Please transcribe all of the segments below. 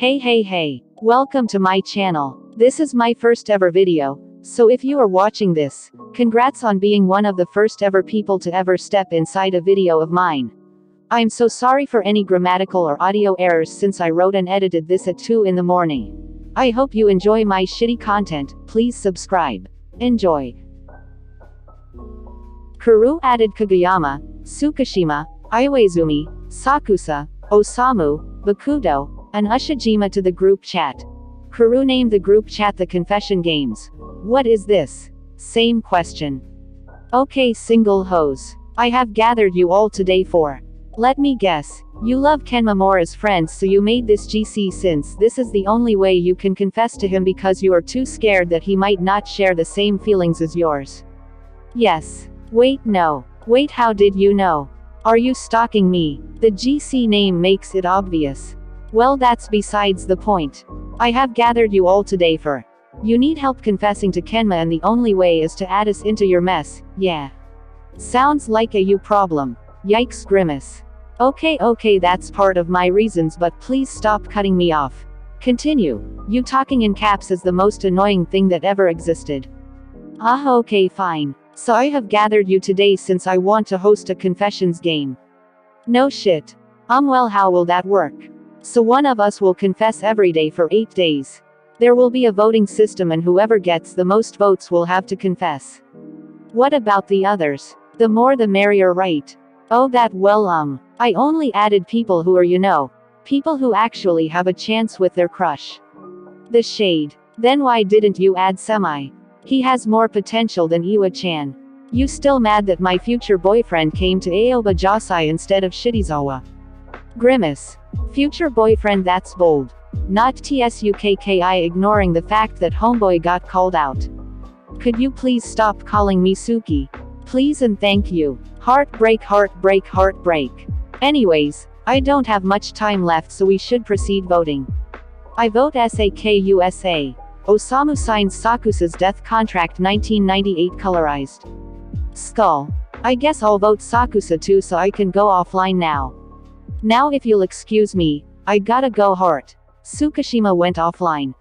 Hey, welcome to my channel. This is my first ever video, so if you are watching this, congrats on being one of the first ever people to ever step inside a video of mine. I'm so sorry for any grammatical or audio errors since I wrote and edited this at 2 in the morning. I hope you enjoy my shitty content. Please subscribe. Enjoy. Kuru added Kageyama, Tsukishima, Iwaizumi, Sakusa, Osamu, Bakudo, and Ushijima to the group chat. Kuru named the group chat the Confession Games. What is this? Same question. Okay, single hoes. I have gathered you all today for. Let me guess. You love Kenma more as friends, so you made this GC since this is the only way you can confess to him because you are too scared that he might not share the same feelings as yours. Yes. Wait, no. Wait, how did you know? Are you stalking me? The GC name makes it obvious. Well, that's besides the point. I have gathered you all today for. You need help confessing to Kenma, and the only way is to add us into your mess, yeah. Sounds like a you problem. Yikes, grimace. Okay, that's part of my reasons, but please stop cutting me off. Continue. You talking in caps is the most annoying thing that ever existed. Okay, fine. So I have gathered you today since I want to host a confessions game. No shit. Well, how will that work? So one of us will confess every day for 8 days. There will be a voting system, and whoever gets the most votes will have to confess. What about the others? The more the merrier, right? Oh, I only added people who are, people who actually have a chance with their crush. The shade. Then why didn't you add Semi? He has more potential than Iwa-chan. You still mad that my future boyfriend came to Aoba Josai instead of Shidizawa? Grimace. Future boyfriend, that's bold. Not tsukki, ignoring the fact that homeboy got called out. Could you please stop calling me Suki? Please and thank you. Heartbreak. Anyways, I don't have much time left, so we should proceed voting. I vote sakuatsu. Osamu signs Sakusa's death contract 1998 colorized. Skull. I guess I'll vote Sakusa too, so I can go offline now. Now if you'll excuse me, I gotta go. Heart. Tsukishima went offline.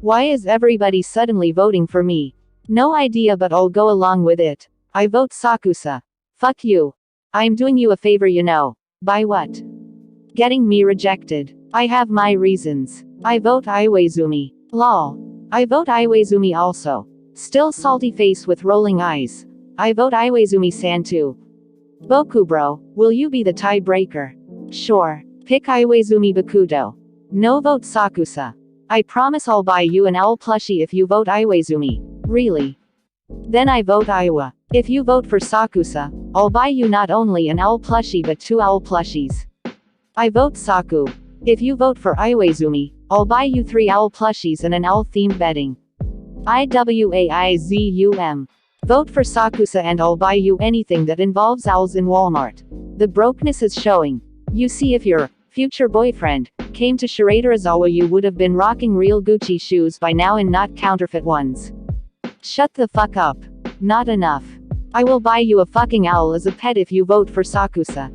Why is everybody suddenly voting for me? No idea, but I'll go along with it. I vote Sakusa. Fuck you. I'm doing you a favor, By what? Getting me rejected. I have my reasons. I vote Iwaizumi. Lol. I vote Iwaizumi also. Still salty face with rolling eyes. I vote Iwaizumi-san too. Boku bro, will you be the tiebreaker? Sure. Pick Iwaizumi Bakudo. No, vote Sakusa. I promise I'll buy you an owl plushie if you vote Iwaizumi. Really? Then I vote Iwa. If you vote for Sakusa, I'll buy you not only an owl plushie but 2 owl plushies. I vote Saku. If you vote for Iwaizumi, I'll buy you 3 owl plushies and an owl-themed bedding. IWAIZUM. Vote for Sakusa and I'll buy you anything that involves owls in Walmart. The brokenness is showing. You see, if your future boyfriend came to Shiratorizawa, you would have been rocking real Gucci shoes by now and not counterfeit ones. Shut the fuck up. Not enough. I will buy you a fucking owl as a pet if you vote for Sakusa.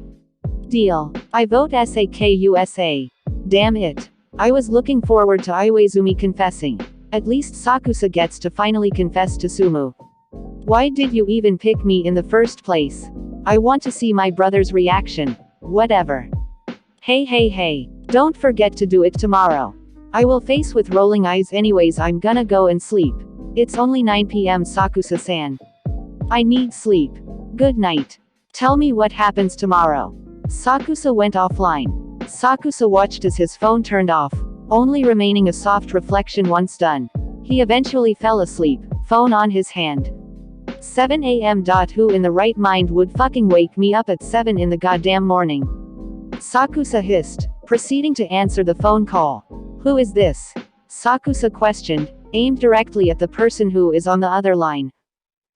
Deal. I vote sakusa. Damn it. I was looking forward to Iwaizumi confessing. At least Sakusa gets to finally confess to Sumu. Why did you even pick me in the first place? I want to see my brother's reaction. Whatever. Hey. Don't forget to do it tomorrow. I will face with rolling eyes. Anyways, I'm gonna go and sleep. It's only 9 p.m. Sakusa-san. I need sleep. Good night. Tell me what happens tomorrow. Sakusa went offline. Sakusa watched as his phone turned off, only remaining a soft reflection once done. He eventually fell asleep, phone on his hand. 7 a.m. Who in the right mind would fucking wake me up at 7 in the goddamn morning? Sakusa hissed, proceeding to answer the phone call. Who is this? Sakusa questioned, aimed directly at the person who is on the other line.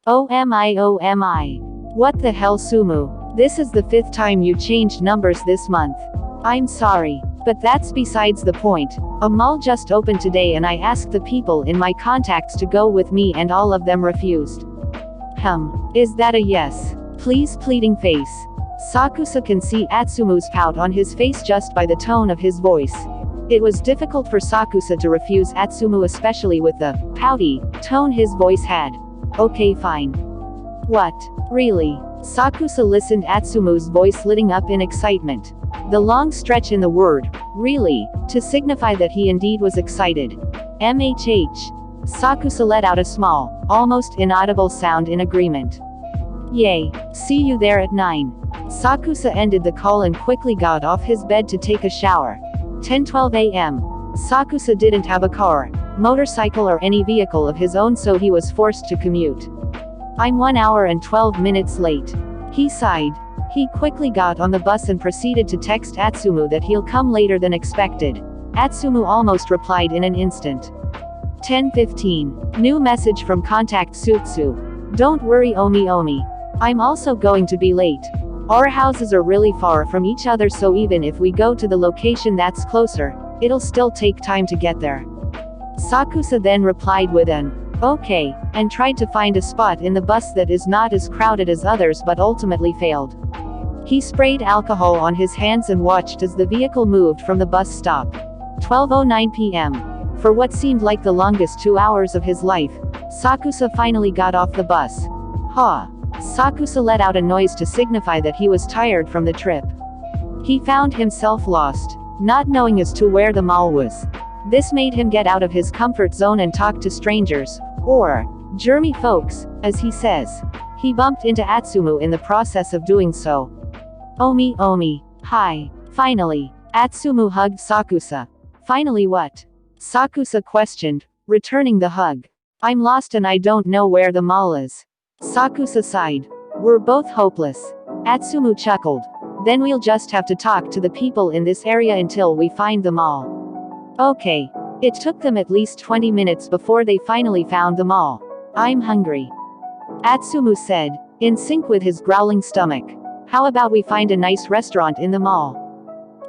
Oh my. What the hell, Sumu? This is the 5th time you changed numbers this month. I'm sorry, but that's besides the point. A mall just opened today and I asked the people in my contacts to go with me and all of them refused. Is that a yes? Please, pleading face. Sakusa can see Atsumu's pout on his face just by the tone of his voice. It was difficult for Sakusa to refuse Atsumu, especially with the pouty tone his voice had. Okay, fine. What? Really? Sakusa listened, Atsumu's voice lighting up in excitement. The long stretch in the word, really, to signify that he indeed was excited. MHH. Sakusa let out a small, almost inaudible sound in agreement. Yay. See you there at 9. Sakusa ended the call and quickly got off his bed to take a shower. 10:12 a.m. Sakusa didn't have a car, motorcycle or any vehicle of his own, so he was forced to commute. I'm 1 hour and 12 minutes late. He sighed. He quickly got on the bus and proceeded to text Atsumu that he'll come later than expected. Atsumu almost replied in an instant. 10:15. New message from contact Sutsu. Don't worry Omi. I'm also going to be late. Our houses are really far from each other, so even if we go to the location that's closer, it'll still take time to get there. Sakusa then replied with an okay, and tried to find a spot in the bus that is not as crowded as others, but ultimately failed. He sprayed alcohol on his hands and watched as the vehicle moved from the bus stop. 12:09 p.m. For what seemed like the longest 2 hours of his life, Sakusa finally got off the bus. Ha! Sakusa let out a noise to signify that he was tired from the trip. He found himself lost, not knowing as to where the mall was. This made him get out of his comfort zone and talk to strangers, or germy folks, as he says. He bumped into Atsumu in the process of doing so. Omi. Hi. Finally. Atsumu hugged Sakusa. Finally what? Sakusa questioned, returning the hug. I'm lost and I don't know where the mall is. Sakusa sighed. We're both hopeless. Atsumu chuckled. Then we'll just have to talk to the people in this area until we find the mall. Okay. It took them at least 20 minutes before they finally found the mall. I'm hungry. Atsumu said, in sync with his growling stomach. How about we find a nice restaurant in the mall?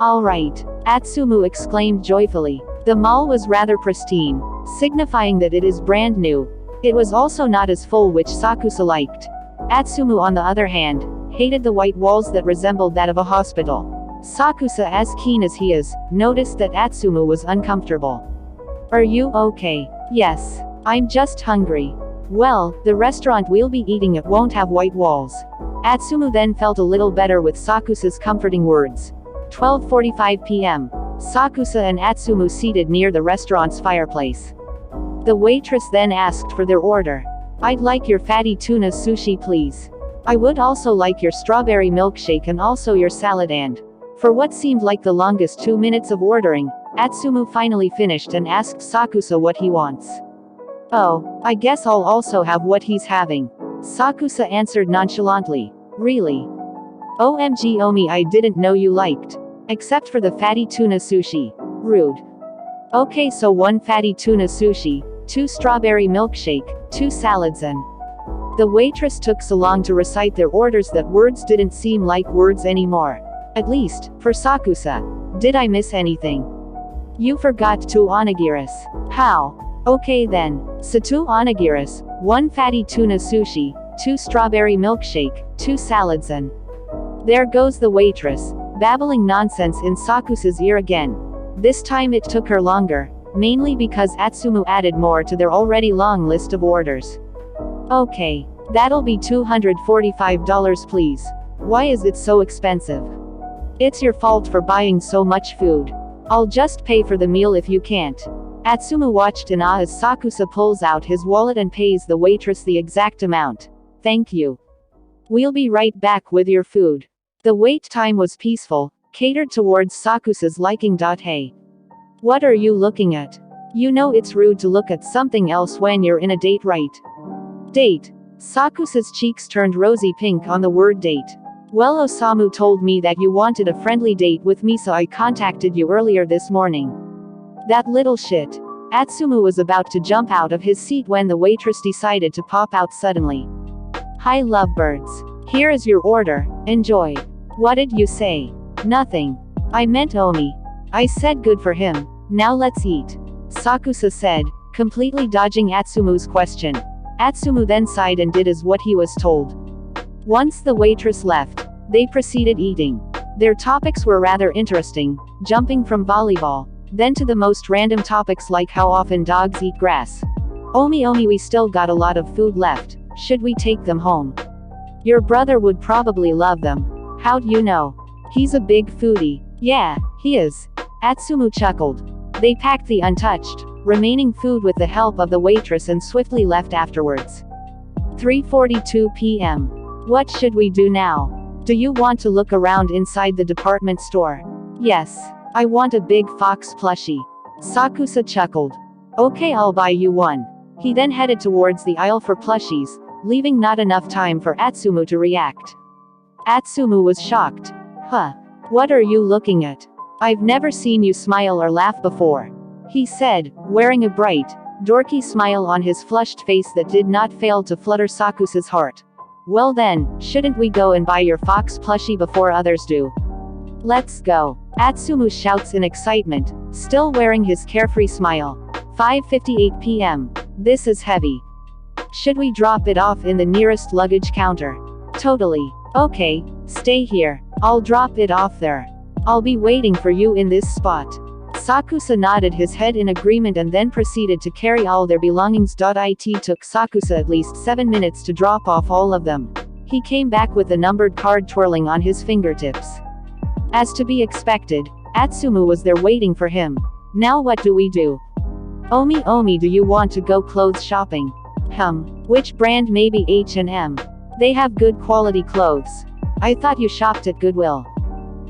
Alright. Atsumu exclaimed joyfully. The mall was rather pristine, signifying that it is brand new. It was also not as full, which Sakusa liked. Atsumu, on the other hand, hated the white walls that resembled that of a hospital. Sakusa, as keen as he is, noticed that Atsumu was uncomfortable. Are you okay? Yes. I'm just hungry. Well, the restaurant we'll be eating at won't have white walls. Atsumu then felt a little better with Sakusa's comforting words. 12:45 p.m. Sakusa and Atsumu seated near the restaurant's fireplace. The waitress then asked for their order. I'd like your fatty tuna sushi, please. I would also like your strawberry milkshake and also your salad. And for what seemed like the longest 2 minutes of ordering, Atsumu finally finished and asked Sakusa what he wants. Oh, I guess I'll also have what he's having. Sakusa answered nonchalantly. Really? OMG Omi, I didn't know you liked. Except for the fatty tuna sushi. Rude. Okay, so 1 fatty tuna sushi, 2 strawberry milkshake, 2 salads and... The waitress took so long to recite their orders that words didn't seem like words anymore. At least, for Sakusa. Did I miss anything? You forgot 2 onigiris. How? Okay then. So 2 onigiris, 1 fatty tuna sushi, 2 strawberry milkshake, 2 salads and... There goes the waitress, babbling nonsense in Sakusa's ear again. This time it took her longer, mainly because Atsumu added more to their already long list of orders. Okay. That'll be $245 please. Why is it so expensive? It's your fault for buying so much food. I'll just pay for the meal if you can't. Atsumu watched in awe as Sakusa pulls out his wallet and pays the waitress the exact amount. Thank you. We'll be right back with your food. The wait time was peaceful, catered towards Sakusa's liking. Hey. What are you looking at? You know it's rude to look at something else when you're in a date, right? Date. Sakusa's cheeks turned rosy pink on the word date. Well, Osamu told me that you wanted a friendly date with me, so I contacted you earlier this morning. That little shit. Atsumu was about to jump out of his seat when the waitress decided to pop out suddenly. Hi lovebirds. Here is your order, enjoy. What did you say? Nothing. I meant Omi. I said good for him. Now let's eat. Sakusa said, completely dodging Atsumu's question. Atsumu then sighed and did as what he was told. Once the waitress left, they proceeded eating. Their topics were rather interesting, jumping from volleyball, then to the most random topics like how often dogs eat grass. Omi, we still got a lot of food left. Should we take them home? Your brother would probably love them. How'd you know? He's a big foodie. Yeah, he is. Atsumu chuckled. They packed the untouched, remaining food with the help of the waitress and swiftly left afterwards. 3:42 p.m. What should we do now? Do you want to look around inside the department store? Yes. I want a big fox plushie. Sakusa chuckled. Okay, I'll buy you one. He then headed towards the aisle for plushies, leaving not enough time for Atsumu to react. Atsumu was shocked. Huh. What are you looking at? I've never seen you smile or laugh before, he said, wearing a bright, dorky smile on his flushed face that did not fail to flutter Sakusa's heart. Well then, shouldn't we go and buy your fox plushie before others do? Let's go. Atsumu shouts in excitement, still wearing his carefree smile. 5:58 p.m. This is heavy. Should we drop it off in the nearest luggage counter? Totally. Okay, stay here. I'll drop it off there. I'll be waiting for you in this spot. Sakusa nodded his head in agreement and then proceeded to carry all their belongings. It took Sakusa at least 7 minutes to drop off all of them. He came back with a numbered card twirling on his fingertips. As to be expected, Atsumu was there waiting for him. Now what do we do? Omi, do you want to go clothes shopping? Which brand? Maybe H&M. They have good quality clothes. I thought you shopped at Goodwill.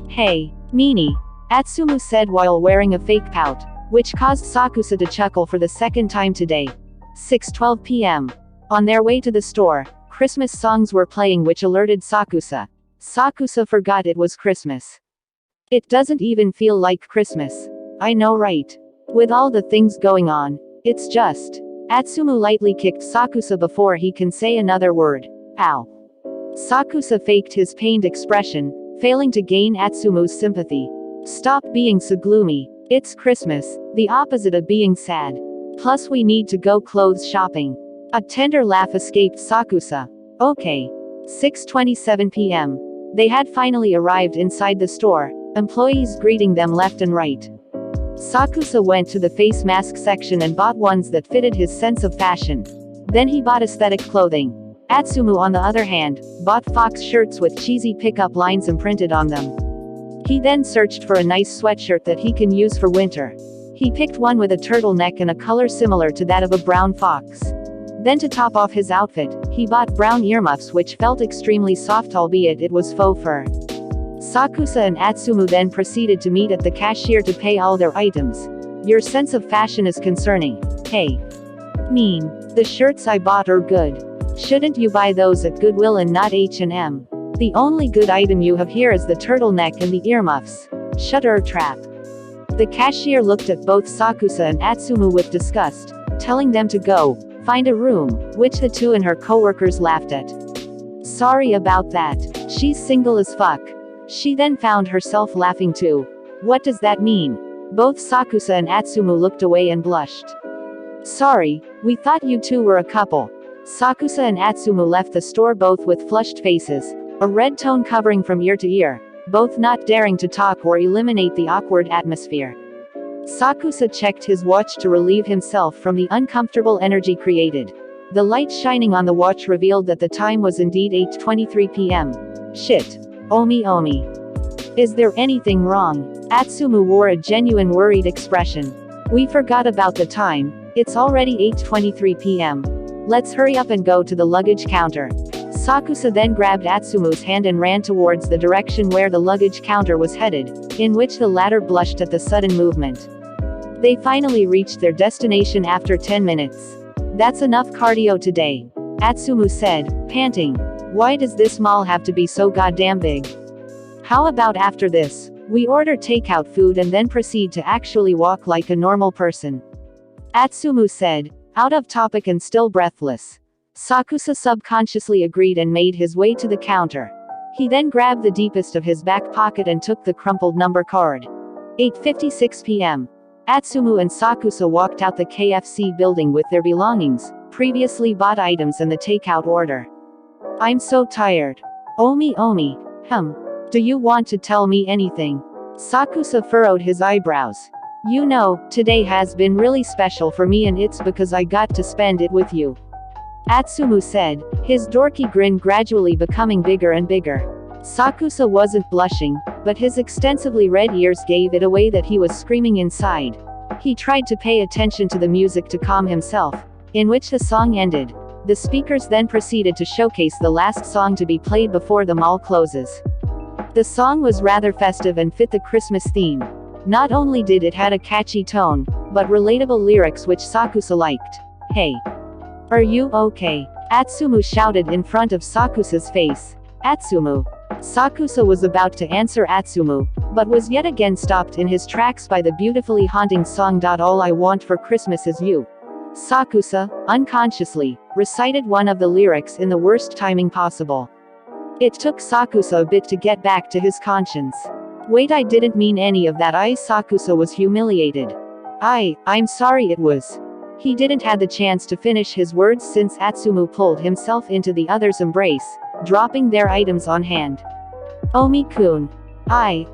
Hey, meanie, Atsumu said while wearing a fake pout, which caused Sakusa to chuckle for the second time today. 6:12 p.m. On their way to the store, Christmas songs were playing which alerted Sakusa. Sakusa forgot it was Christmas. It doesn't even feel like Christmas. I know, right? With all the things going on, it's just. Atsumu lightly kicked Sakusa before he can say another word. Ow. Sakusa faked his pained expression, failing to gain Atsumu's sympathy. Stop being so gloomy. It's Christmas, the opposite of being sad. Plus we need to go clothes shopping. A tender laugh escaped Sakusa. Okay. 6:27 p.m. They had finally arrived inside the store, employees greeting them left and right. Sakusa went to the face mask section and bought ones that fitted his sense of fashion. Then he bought aesthetic clothing. Atsumu, on the other hand, bought fox shirts with cheesy pickup lines imprinted on them. He then searched for a nice sweatshirt that he can use for winter. He picked one with a turtleneck and a color similar to that of a brown fox. Then to top off his outfit, he bought brown earmuffs which felt extremely soft albeit it was faux fur. Sakusa and Atsumu then proceeded to meet at the cashier to pay all their items. Your sense of fashion is concerning. Hey. Mean. The shirts I bought are good. Shouldn't you buy those at Goodwill and not H&M? The only good item you have here is the turtleneck and the earmuffs. Shutter trap. The cashier looked at both Sakusa and Atsumu with disgust, telling them to go find a room, which the two and her coworkers laughed at. Sorry about that. She's single as fuck. She then found herself laughing too. What does that mean? Both Sakusa and Atsumu looked away and blushed. Sorry, we thought you two were a couple. Sakusa and Atsumu left the store both with flushed faces, a red tone covering from ear to ear, both not daring to talk or eliminate the awkward atmosphere. Sakusa checked his watch to relieve himself from the uncomfortable energy created. The light shining on the watch revealed that the time was indeed 8:23 p.m. Shit. Omi. Is there anything wrong? Atsumu wore a genuine worried expression. We forgot about the time. It's already 8:23 p.m. Let's hurry up and go to the luggage counter. Sakusa then grabbed Atsumu's hand and ran towards the direction where the luggage counter was headed, in which the latter blushed at the sudden movement. They finally reached their destination after 10 minutes. That's enough cardio today, Atsumu said, panting. Why does this mall have to be so goddamn big? How about after this, we order takeout food and then proceed to actually walk like a normal person? Atsumu said, out of topic and still breathless. Sakusa subconsciously agreed and made his way to the counter. He then grabbed the deepest of his back pocket and took the crumpled number card. 8:56 p.m. Atsumu and Sakusa walked out the KFC building with their belongings, previously bought items and the takeout order. I'm so tired. Omi. Do you want to tell me anything? Sakusa furrowed his eyebrows. You know, today has been really special for me and it's because I got to spend it with you. Atsumu said, his dorky grin gradually becoming bigger and bigger. Sakusa wasn't blushing, but his extensively red ears gave it away that he was screaming inside. He tried to pay attention to the music to calm himself, in which the song ended. The speakers then proceeded to showcase the last song to be played before the mall closes. The song was rather festive and fit the Christmas theme. Not only did it had a catchy tone, but relatable lyrics which Sakusa liked. Hey. Are you okay? Atsumu shouted in front of Sakusa's face. Atsumu. Sakusa was about to answer Atsumu, but was yet again stopped in his tracks by the beautifully haunting song All I Want for Christmas Is You. Sakusa, unconsciously, recited one of the lyrics in the worst timing possible. It took Sakusa a bit to get back to his conscience. Wait, I didn't mean any of that. Sakusa was humiliated. I'm sorry, it was. He didn't have the chance to finish his words since Atsumu pulled himself into the other's embrace, dropping their items on hand. Omi-kun. I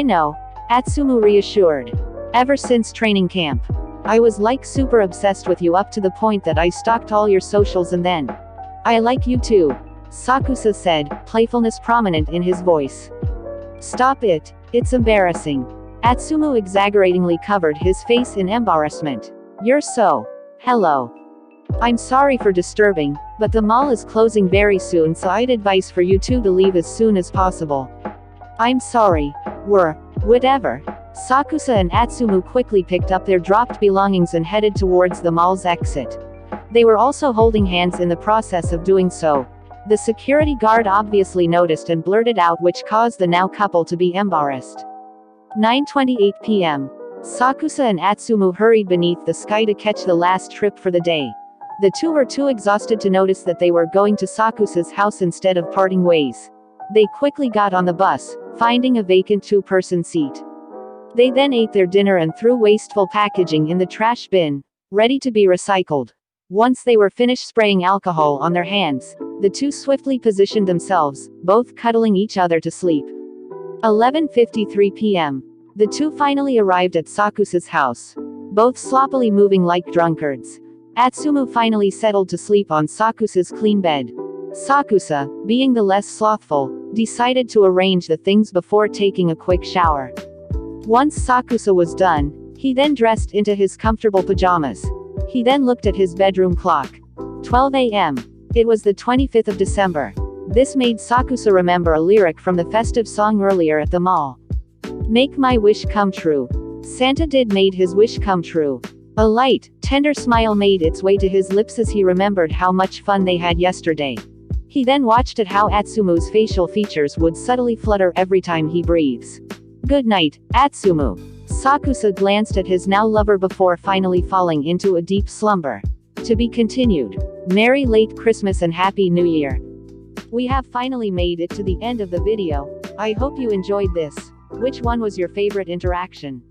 know. Atsumu reassured. Ever since training camp. I was like super obsessed with you up to the point that I stalked all your socials and then. I like you too. Sakusa said, playfulness prominent in his voice. Stop it. It's embarrassing. Atsumu exaggeratingly covered his face in embarrassment. You're so. Hello. I'm sorry for disturbing, but the mall is closing very soon, so I'd advise for you two to leave as soon as possible. I'm sorry. Whatever. Sakusa and Atsumu quickly picked up their dropped belongings and headed towards the mall's exit. They were also holding hands in the process of doing so. The security guard obviously noticed and blurted out, which caused the now couple to be embarrassed. 9:28 p.m. Sakusa and Atsumu hurried beneath the sky to catch the last trip for the day. The two were too exhausted to notice that they were going to Sakusa's house instead of parting ways. They quickly got on the bus, finding a vacant two-person seat. They then ate their dinner and threw wasteful packaging in the trash bin, ready to be recycled. Once they were finished spraying alcohol on their hands, the two swiftly positioned themselves, both cuddling each other to sleep. 11:53 p.m. The two finally arrived at Sakusa's house, both sloppily moving like drunkards. Atsumu finally settled to sleep on Sakusa's clean bed. Sakusa, being the less slothful, decided to arrange the things before taking a quick shower. Once Sakusa was done, he then dressed into his comfortable pajamas. He then looked at his bedroom clock. 12 a.m. It was the 25th of December. This made Sakusa remember a lyric from the festive song earlier at the mall. Make my wish come true. Santa did made his wish come true. A light, tender smile made its way to his lips as he remembered how much fun they had yesterday. He then watched at how Atsumu's facial features would subtly flutter every time he breathes. Good night, Atsumu. Sakusa glanced at his now lover before finally falling into a deep slumber. To be continued. Merry late Christmas and Happy New Year. We have finally made it to the end of the video. I hope you enjoyed this. Which one was your favorite interaction?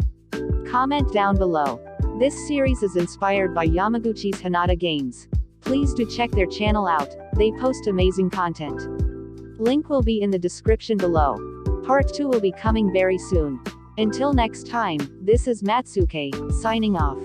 Comment down below. This series is inspired by Yamaguchi's Hinata Games. Please do check their channel out, they post amazing content. Link will be in the description below. Part 2 will be coming very soon. Until next time, this is Matsuke, signing off.